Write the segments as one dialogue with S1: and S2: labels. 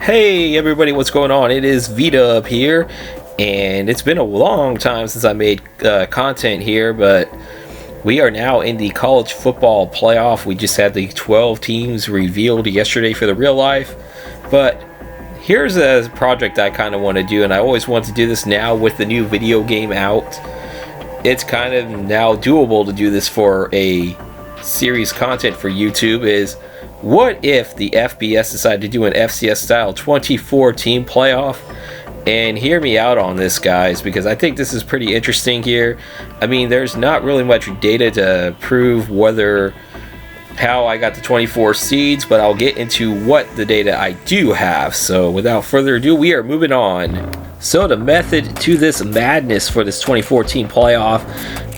S1: Hey everybody, what's going on? It is Vdub here, and it's been a long time since I made content here, but we are now in the college football playoff. We just had the 12 teams revealed yesterday for the real life, but here's a project I kind of want to do, and I always want to do this now with the new video game out. It's kind of now doable to do this for a series content for YouTube. Is what if the FBS decided to do an FCS style 24 team playoff? And hear me out on this, guys, because I think this is pretty interesting here. I mean, there's not really much data to prove how I got the 24 seeds, but I'll get into what the data I do have. So without further ado, we are moving on. So the method to this madness for this 24 team playoff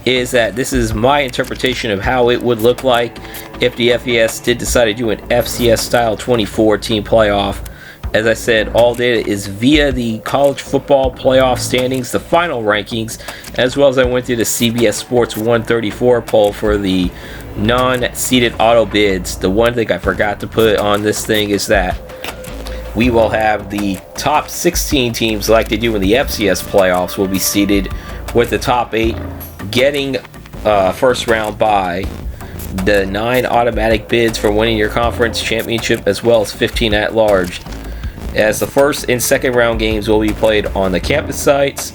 S1: is that this is my interpretation of how it would look like if the FBS did decide to do an FCS style 24 team playoff. As I said, all data is via the college football playoff standings, the final rankings, as well as I went through the CBS Sports 134 poll for the non-seeded auto bids. The one thing I forgot to put on this thing is that we will have the top 16 teams, like they do in the FCS playoffs, will be seeded, with the top 8 getting first round bye, the 9 automatic bids for winning your conference championship, as well as 15 at large, as the first and second round games will be played on the campus sites.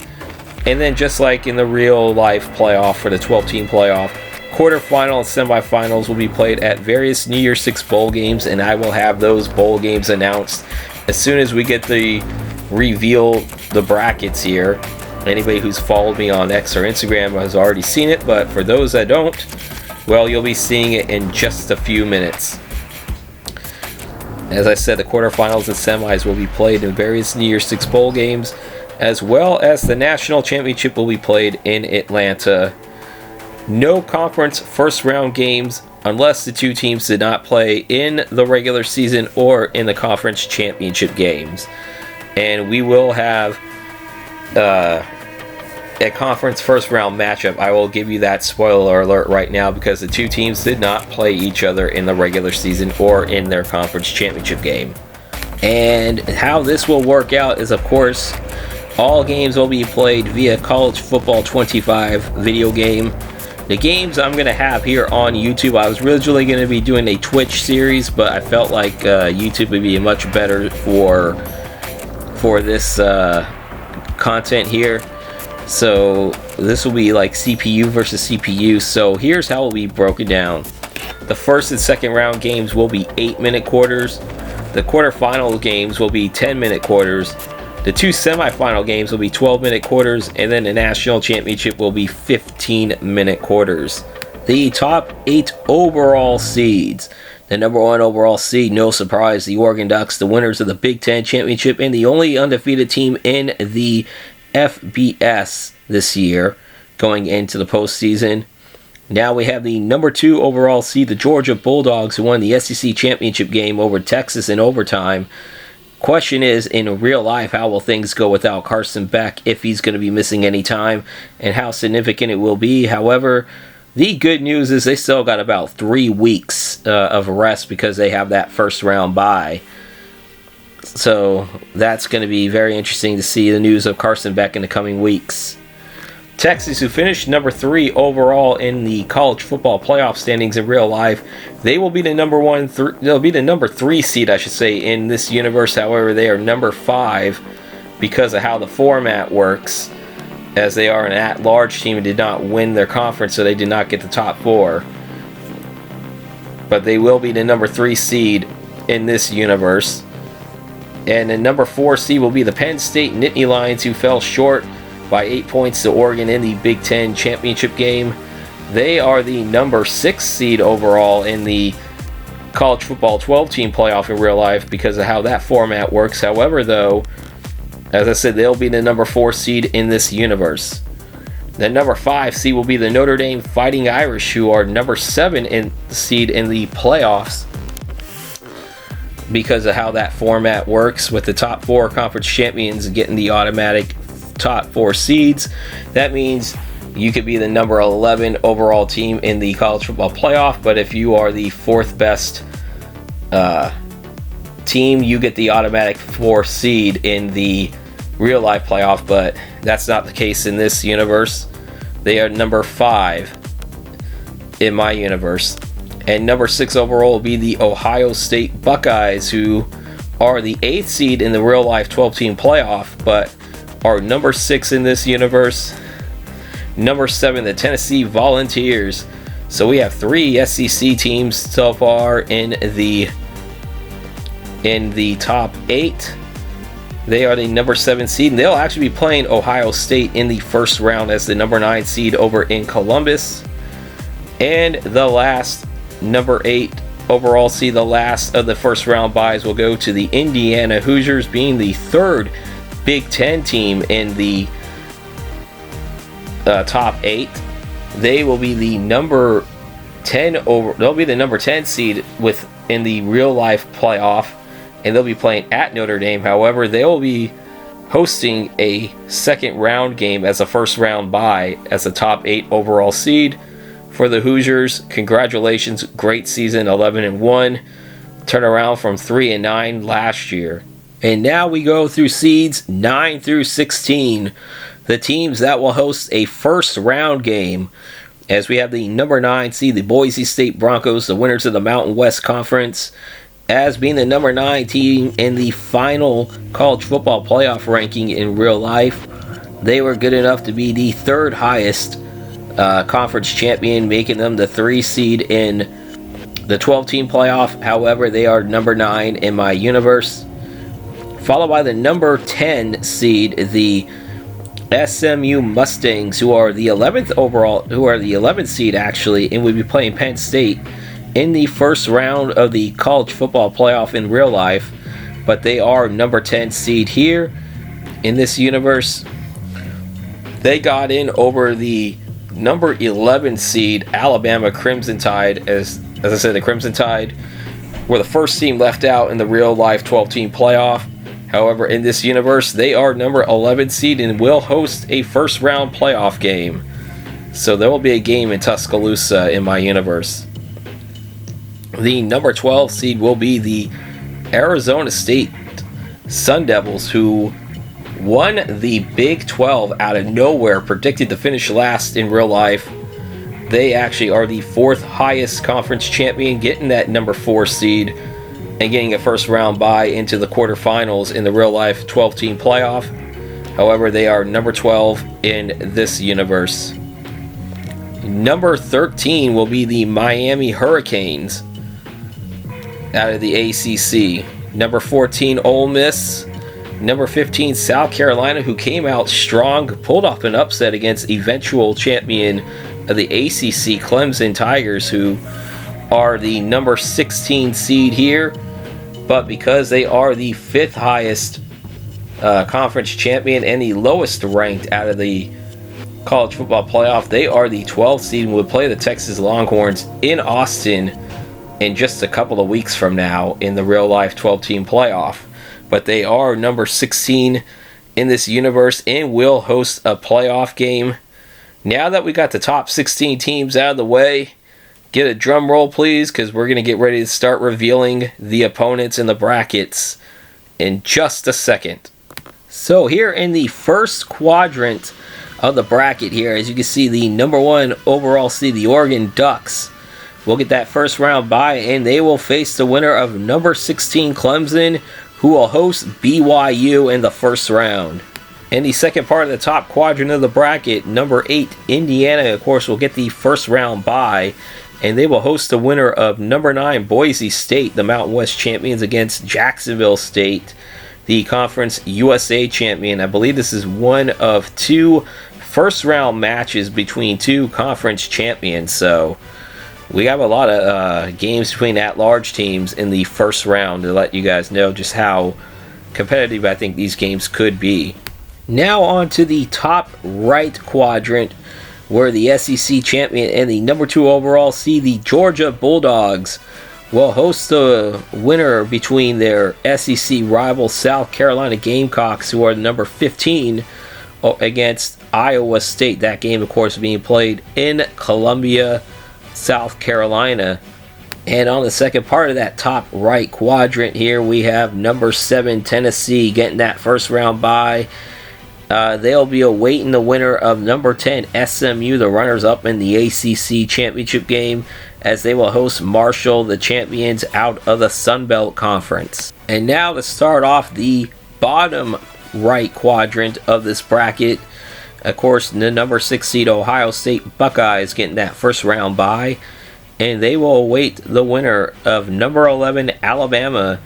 S1: And then, just like in the real life playoff for the 12 team playoff, quarterfinal and semifinals will be played at various New Year's Six bowl games, and I will have those bowl games announced as soon as we get the brackets here. Anybody who's followed me on X or Instagram has already seen it, but for those that don't, well, you'll be seeing it in just a few minutes. As I said, the quarterfinals and semis will be played in various New Year's Six bowl games, as well as the national championship will be played in Atlanta. No conference first round games unless the two teams did not play in the regular season or in the conference championship games. And we will have a conference first round matchup. I will give you that spoiler alert right now, because the two teams did not play each other in the regular season or in their conference championship game. And how this will work out is, of course, all games will be played via College Football 25 video game. The games I'm going to have here on YouTube, I was originally going to be doing a Twitch series, but I felt like YouTube would be much better for this content here. So this will be like CPU versus CPU. So here's how it will be broken down. The first and second round games will be 8-minute quarters. The quarterfinal games will be 10-minute quarters. The two semifinal games will be 12-minute quarters, and then the national championship will be 15-minute quarters. The top 8 overall seeds. The number 1 overall seed, no surprise, the Oregon Ducks, the winners of the Big Ten Championship and the only undefeated team in the FBS this year going into the postseason. Now we have the number 2 overall seed, the Georgia Bulldogs, who won the SEC Championship game over Texas in overtime. Question is, in real life, how will things go without Carson Beck, if he's going to be missing any time, and how significant it will be. However, the good news is they still got about 3 weeks of rest, because they have that first round bye. So that's going to be very interesting to see the news of Carson Beck in the coming weeks. Texas, who finished number 3 overall in the college football playoff standings in real life, they will be the number 3 seed, I should say, in this universe. However, they are number 5 because of how the format works, as they are an at-large team and did not win their conference, so they did not get the top 4. But they will be the number 3 seed in this universe. And the number 4 seed will be the Penn State Nittany Lions, who fell short by 8 points to Oregon in the Big Ten Championship game. They are the number 6 seed overall in the college football 12 team playoff in real life because of how that format works. However, though, as I said, they'll be the number 4 seed in this universe. The number 5 seed will be the Notre Dame Fighting Irish, who are number 7 seed in the playoffs because of how that format works, with the top 4 conference champions getting the automatic top 4 seeds. That means you could be the number 11 overall team in the college football playoff, but if you are the 4th best team, you get the automatic 4th seed in the real life playoff, but that's not the case in this universe. They are number 5 in my universe. And number 6 overall will be the Ohio State Buckeyes, who are the 8th seed in the real life 12-team playoff, but are number 6 in this universe. Number 7, the Tennessee Volunteers. So we have 3 SEC teams so far in the top 8. They are the number 7 seed, and they'll actually be playing Ohio State in the first round as the number 9 seed over in Columbus. And the last number 8 overall seed, the last of the first round byes, will go to the Indiana Hoosiers, being the 3rd Big Ten team in the top 8. They will be the number 10 they'll be the number 10 seed in the real life playoff, and they'll be playing at Notre Dame. However, they will be hosting a second round game as a first round bye as a top 8 overall seed. For the Hoosiers, congratulations, great season, 11-1, turnaround from 3-9 last year. And now we go through seeds 9 through 16, the teams that will host a first round game, as we have the number 9 seed, the Boise State Broncos, the winners of the Mountain West Conference, as being the number 9 team in the final college football playoff ranking in real life. They were good enough to be the 3rd highest conference champion, making them the 3 seed in the 12-team playoff. However, they are number 9 in my universe. Followed by the number 10 seed, the SMU Mustangs, who are the 11th seed actually, and will be playing Penn State in the first round of the college football playoff in real life. But they are number 10 seed here in this universe. They got in over the number 11 seed Alabama Crimson Tide. As I said, the Crimson Tide were the first team left out in the real life 12-team playoff. However, in this universe, they are number 11 seed and will host a first round playoff game. So there will be a game in Tuscaloosa in my universe. The number 12 seed will be the Arizona State Sun Devils, who won the Big 12 out of nowhere, predicted to finish last in real life. They actually are the 4th highest conference champion, getting that number 4 seed and getting a first round bye into the quarterfinals in the real life 12-team playoff. However, they are number 12 in this universe. Number 13 will be the Miami Hurricanes out of the ACC. Number 14, Ole Miss. Number 15, South Carolina, who came out strong, pulled off an upset against eventual champion of the ACC, Clemson Tigers, who are the number 16 seed here. But because they are the 5th highest conference champion and the lowest ranked out of the college football playoff, they are the 12th seed and will play the Texas Longhorns in Austin in just a couple of weeks from now in the real life 12-team playoff. But they are number 16 in this universe and will host a playoff game. Now that we got the top 16 teams out of the way, get a drum roll please, because we're going to get ready to start revealing the opponents in the brackets in just a second. So here in the first quadrant of the bracket here, as you can see, the number 1 overall seed, the Oregon Ducks, will get that first round bye, and they will face the winner of number 16 Clemson, who will host BYU in the first round. In the second part of the top quadrant of the bracket, number 8 Indiana, of course, will get the first round bye, and they will host the winner of number 9 Boise State, the Mountain West champions, against Jacksonville State, the Conference USA champion. I believe this is one of 2 first round matches between 2 conference champions, so we have a lot of games between at-large teams in the first round to let you guys know just how competitive I think these games could be. Now on to the top right quadrant, where the SEC champion and the number 2 overall seed, the Georgia Bulldogs, will host the winner between their SEC rival South Carolina Gamecocks, who are the number 15, against Iowa State. That game, of course, being played in Columbia, South Carolina. And on the second part of that top right quadrant here, we have number 7 Tennessee getting that first round bye. They'll be awaiting the winner of number 10 SMU, the runners-up in the ACC championship game, as they will host Marshall, the champions out of the Sun Belt Conference. And now to start off the bottom right quadrant of this bracket, of course, the number 6 seed Ohio State Buckeyes getting that first round bye, and they will await the winner of number 11 Alabama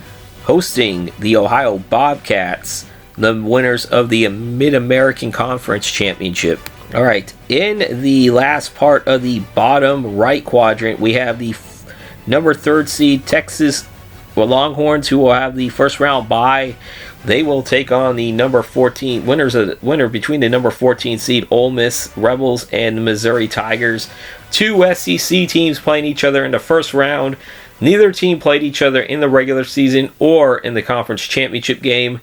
S1: hosting the Ohio Bobcats, the winners of the Mid-American Conference Championship. All right, in the last part of the bottom right quadrant, we have the number 3 seed Texas Longhorns, who will have the first round bye. They will take on the number 14 winner between the number 14 seed Ole Miss Rebels and the Missouri Tigers. 2 SEC teams playing each other in the first round. Neither team played each other in the regular season or in the conference championship game.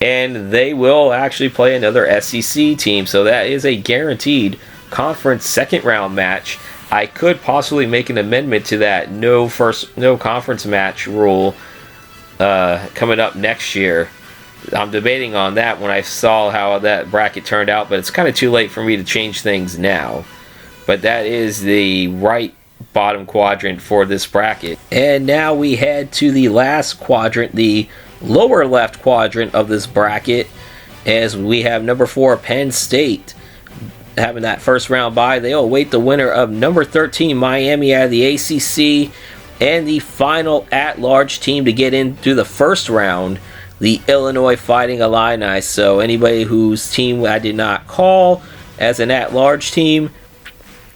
S1: And they will actually play another SEC team. So that is a guaranteed conference second round match. I could possibly make an amendment to that no conference match rule coming up next year. I'm debating on that when I saw how that bracket turned out, but it's kind of too late for me to change things now. But that is the right bottom quadrant for this bracket. And now we head to the last quadrant, the lower left quadrant of this bracket, as we have number 4 Penn State having that first round bye. They'll await the winner of number 13 Miami out of the ACC, and the final at-large team to get into the first round, the Illinois Fighting Illini. So anybody whose team I did not call as an at-large team,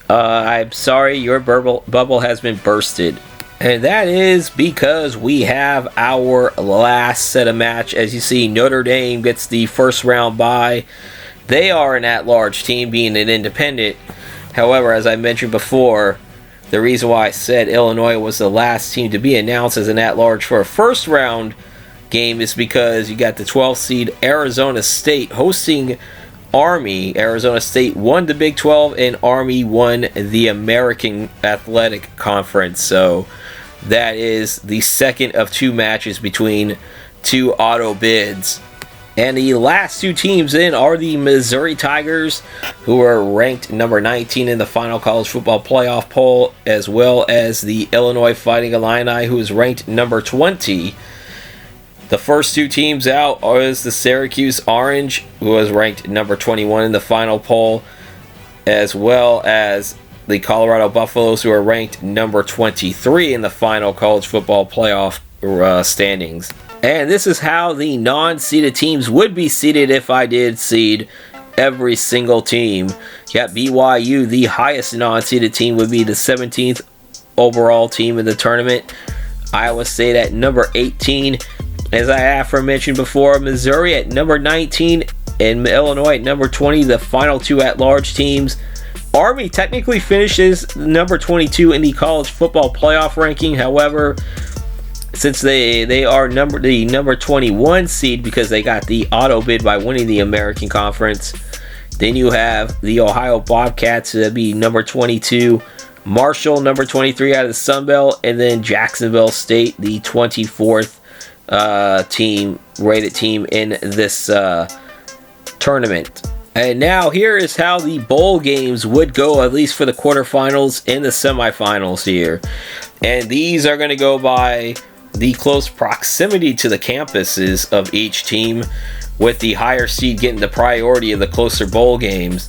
S1: I'm sorry, your bubble has been bursted. And that is because we have our last set of match. As you see, Notre Dame gets the first round bye. They are an at-large team, being an independent. However, as I mentioned before, the reason why I said Illinois was the last team to be announced as an at-large for a first round game is because you got the 12th seed Arizona State hosting Army. Arizona State won the Big 12 and Army won the American Athletic Conference. So that is the second of 2 matches between 2 auto bids. And the last 2 teams in are the Missouri Tigers, who are ranked number 19 in the final college football playoff poll, as well as the Illinois Fighting Illini, who is ranked number 20. The first 2 teams out is the Syracuse Orange, who was ranked number 21 in the final poll, as well as the Colorado Buffaloes, who are ranked number 23 in the final college football playoff standings. And this is how the non-seeded teams would be seeded if I did seed every single team. You got BYU, the highest non-seeded team, would be the 17th overall team in the tournament. Iowa State at number 18. As I aforementioned before, Missouri at number 19 and Illinois at number 20, the final 2 at-large teams. Army technically finishes number 22 in the college football playoff ranking. However, since they are the number 21 seed because they got the auto bid by winning the American Conference, then you have the Ohio Bobcats to be number 22, Marshall number 23 out of the Sun Belt, and then Jacksonville State, the 24th rated team in this tournament. And now here is how the bowl games would go, at least for the quarterfinals and the semifinals here. And these are going to go by the close proximity to the campuses of each team, with the higher seed getting the priority of the closer bowl games.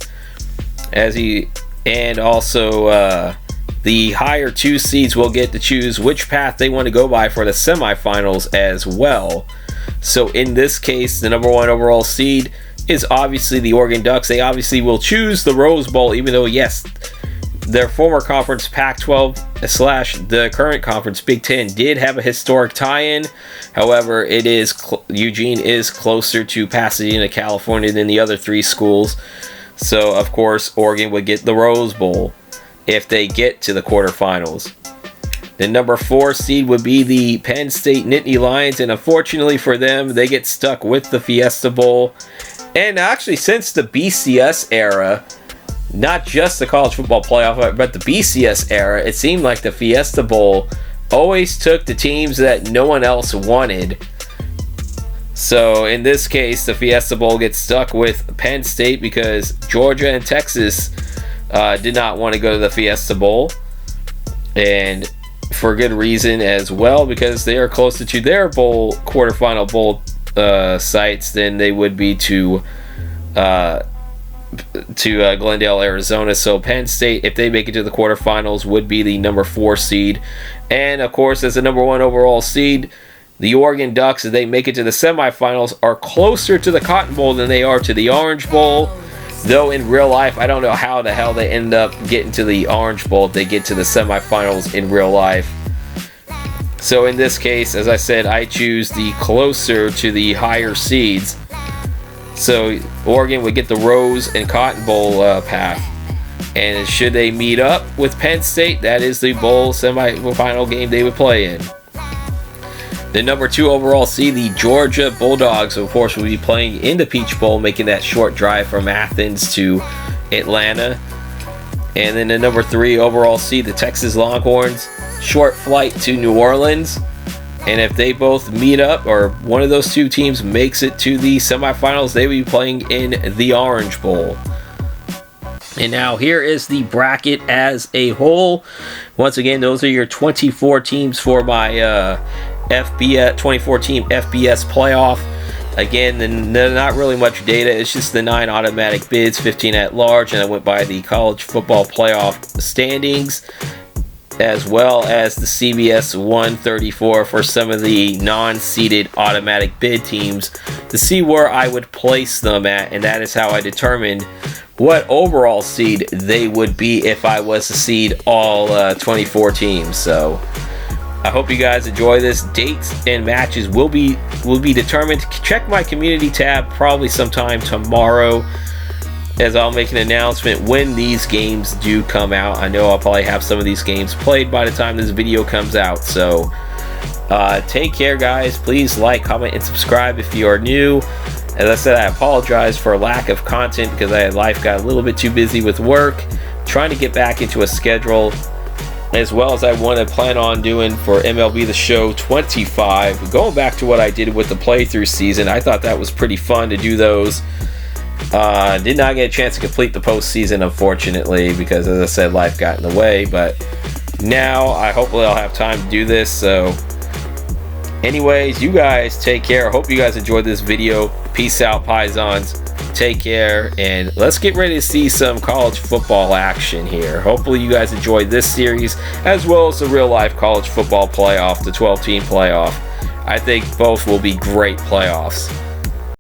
S1: And also the higher 2 seeds will get to choose which path they want to go by for the semifinals as well. So in this case, the number 1 overall seed is obviously the Oregon Ducks. They obviously will choose the Rose Bowl, even though, yes, their former conference Pac-12 / the current conference Big Ten did have a historic tie-in. However, Eugene is closer to Pasadena, California than the other 3 schools. So, of course, Oregon would get the Rose Bowl if they get to the quarterfinals. The number 4 seed would be the Penn State Nittany Lions, and unfortunately for them, they get stuck with the Fiesta Bowl. And actually, since the BCS era, not just the college football playoff, but the BCS era, it seemed like the Fiesta Bowl always took the teams that no one else wanted. So in this case, the Fiesta Bowl gets stuck with Penn State because Georgia and Texas did not want to go to the Fiesta Bowl, and for good reason as well, because they are closer to their bowl quarterfinal bowl sites than they would be to Glendale, Arizona. So Penn State, if they make it to the quarterfinals, would be the number 4 seed, and of course, as the number 1 overall seed, the Oregon Ducks, if they make it to the semifinals, are closer to the Cotton Bowl than they are to the Orange Bowl. Though in real life, I don't know how the hell they end up getting to the Orange Bowl if they get to the semifinals in real life. So in this case, as I said, I choose the closer to the higher seeds. So Oregon would get the Rose and Cotton Bowl path. And should they meet up with Penn State, that is the bowl semifinal game they would play in. The number 2 overall seed, the Georgia Bulldogs, of course, will be playing in the Peach Bowl, making that short drive from Athens to Atlanta. And then the number 3 overall seed, the Texas Longhorns, short flight to New Orleans. And if they both meet up, or one of those 2 teams makes it to the semifinals, they will be playing in the Orange Bowl. And now here is the bracket as a whole. Once again, those are your 24 teams for my FBS 2014 FBS playoff. Again, not really much data. It's just the 9 automatic bids, 15 at large, and I went by the college football playoff standings, as well as the CBS 134 for some of the non-seeded automatic bid teams to see where I would place them at, and that is how I determined what overall seed they would be if I was to seed all 24 teams. So I hope you guys enjoy this. Dates and matches will be determined. Check my community tab probably sometime tomorrow, as I'll make an announcement when these games do come out. I know I'll probably have some of these games played by the time this video comes out. So take care, guys. Please like, comment, and subscribe if you are new. As I said, I apologize for lack of content because life got a little bit too busy with work, trying to get back into a schedule, as well as I want to plan on doing for MLB The Show 25. Going back to what I did with the playthrough season, I thought that was pretty fun to do those. Did not get a chance to complete the postseason, unfortunately, because, as I said, life got in the way. But now, hopefully I'll have time to do this. So anyways, you guys take care. I hope you guys enjoyed this video. Peace out, Pisons. Take care, and let's get ready to see some college football action here. Hopefully you guys enjoyed this series, as well as the real-life college football playoff, the 12-team playoff. I think both will be great playoffs.